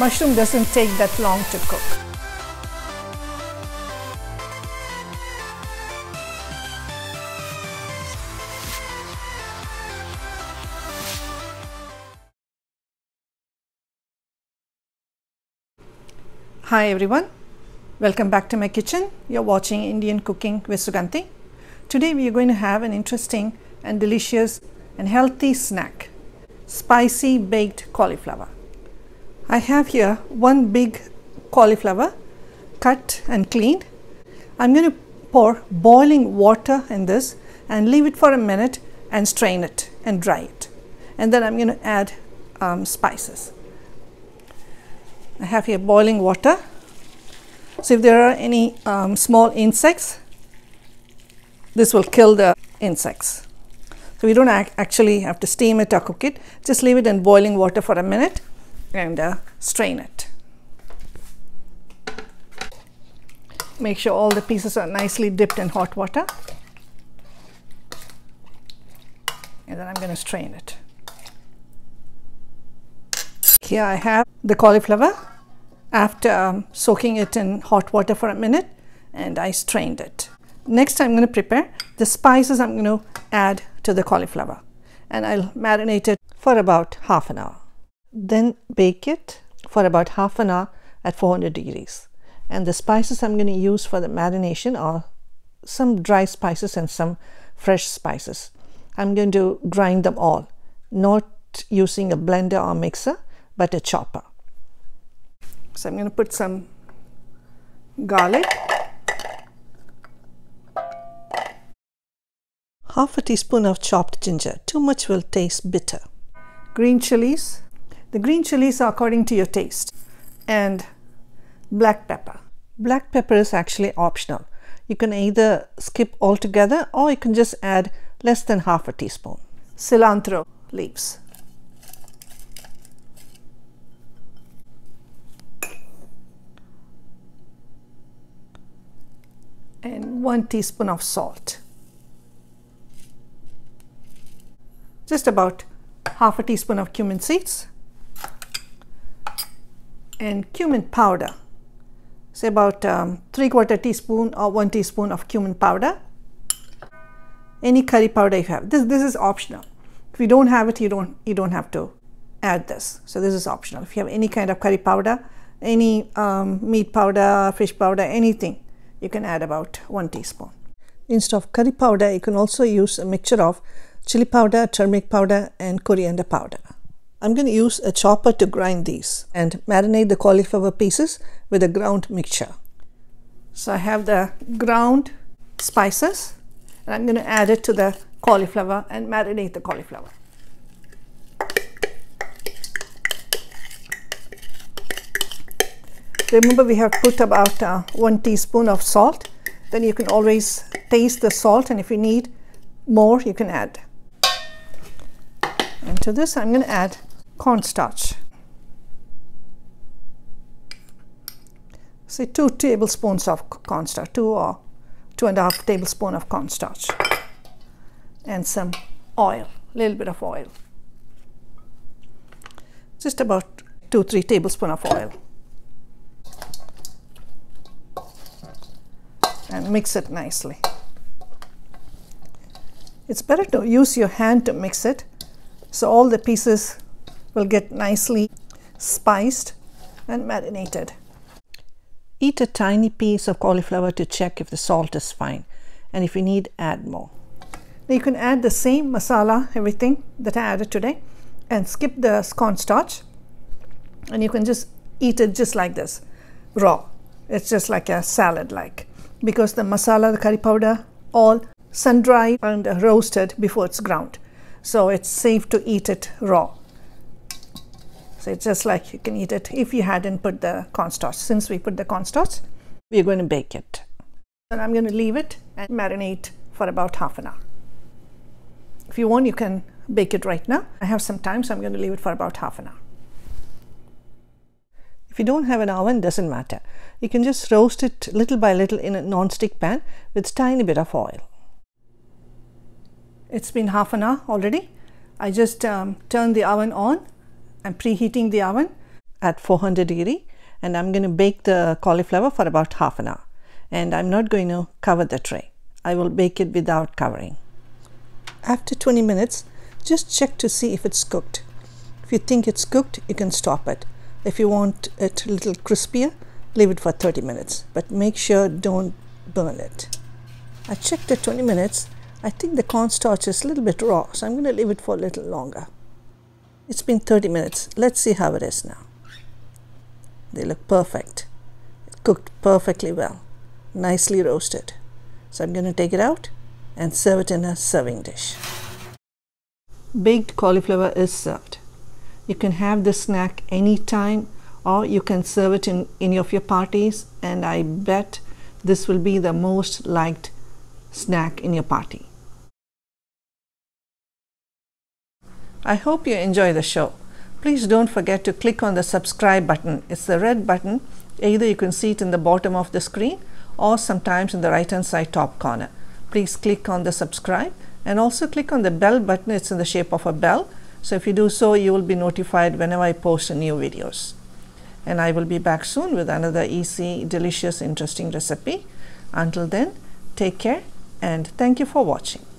Mushroom doesn't take that long to cook. Hi everyone, welcome back to my kitchen. You're watching Indian Cooking with Suganti. Today we are going to have an interesting and delicious and healthy snack, spicy baked cauliflower. I have here one big cauliflower cut and cleaned. I'm going to pour boiling water in this and leave it for a minute and strain it and dry it. And then I'm going to add spices. I have here boiling water. So if there are any small insects, this will kill the insects. So we don't actually have to steam it or cook it. Just leave it in boiling water for a minute and strain it. Make sure all the pieces are nicely dipped in hot water. And then I'm going to strain it. Here I have the cauliflower after soaking it in hot water for a minute, and I strained it. Next I'm going to prepare the spices I'm going to add to the cauliflower, and I'll marinate it for about half an hour. Then bake it for about half an hour at 400 degrees. And the spices I'm going to use for the marination are some dry spices and some fresh spices. I'm going to grind them all, not using a blender or mixer, but a chopper. So I'm going to put some garlic, half a teaspoon of chopped ginger. Too much will taste bitter. Green chilies. The green chilies are according to your taste. And black pepper. Black pepper is actually optional. You can either skip altogether or you can just add less than half a teaspoon. Cilantro leaves. And 1 teaspoon of salt. Just about half a teaspoon of cumin seeds. And cumin powder. Say about 3/4 teaspoon or 1 teaspoon of cumin powder. Any curry powder you have. This is optional. If you don't have it, you don't have to add this. So this is optional. If you have any kind of curry powder, any meat powder, fish powder, anything, you can add about 1 teaspoon. Instead of curry powder, you can also use a mixture of chili powder, turmeric powder, and coriander powder. I'm going to use a chopper to grind these and marinate the cauliflower pieces with a ground mixture. So I have the ground spices, and I'm going to add it to the cauliflower and marinate the cauliflower. Remember, we have put about 1 teaspoon of salt. Then you can always taste the salt, and if you need more, you can add. And to this, I'm going to add cornstarch. Say 2 tablespoons of cornstarch, 2 or 2.5 tablespoons of cornstarch, and some oil, a little bit of oil. Just about 2-3 tablespoons of oil. And mix it nicely. It's better to use your hand to mix it, so all the pieces will get nicely spiced and marinated. Eat a tiny piece of cauliflower to check if the salt is fine, and if you need, add more. Now you can add the same masala, everything that I added today, and skip the cornstarch, and you can just eat it just like this, raw. It's just like a salad like. Because the masala, the curry powder, all sun-dried and roasted before it's ground. So it's safe to eat it raw. So it's just like you can eat it if you hadn't put the cornstarch. Since we put the cornstarch, we're going to bake it. And I'm going to leave it and marinate for about half an hour. If you want, you can bake it right now. I have some time, so I'm going to leave it for about half an hour. If you don't have an oven, doesn't matter. You can just roast it little by little in a non-stick pan with tiny bit of oil. It's been half an hour already. I just turned the oven on. I'm preheating the oven. at 400 degrees, and I'm going to bake the cauliflower for about half an hour. And I'm not going to cover the tray. I will bake it without covering. After 20 minutes, just check to see if it's cooked. If you think it's cooked, you can stop it. If you want it a little crispier, leave it for 30 minutes, but make sure don't burn it. I checked at 20 minutes. I think the cornstarch is a little bit raw, so I'm going to leave it for a little longer. It's been 30 minutes. Let's see how it is now. They look perfect. It cooked perfectly well. Nicely roasted. So I'm going to take it out and serve it in a serving dish. Baked cauliflower is served. You can have this snack anytime, or you can serve it in any of your parties, and I bet this will be the most liked snack in your party. I hope you enjoy the show. Please don't forget to click on the subscribe button. It's the red button. Either you can see it in the bottom of the screen or sometimes in the right hand side top corner. Please click on the subscribe and also click on the bell button. It's in the shape of a bell. So if you do so, you will be notified whenever I post new videos. And I will be back soon with another easy, delicious, interesting recipe. Until then, take care and thank you for watching.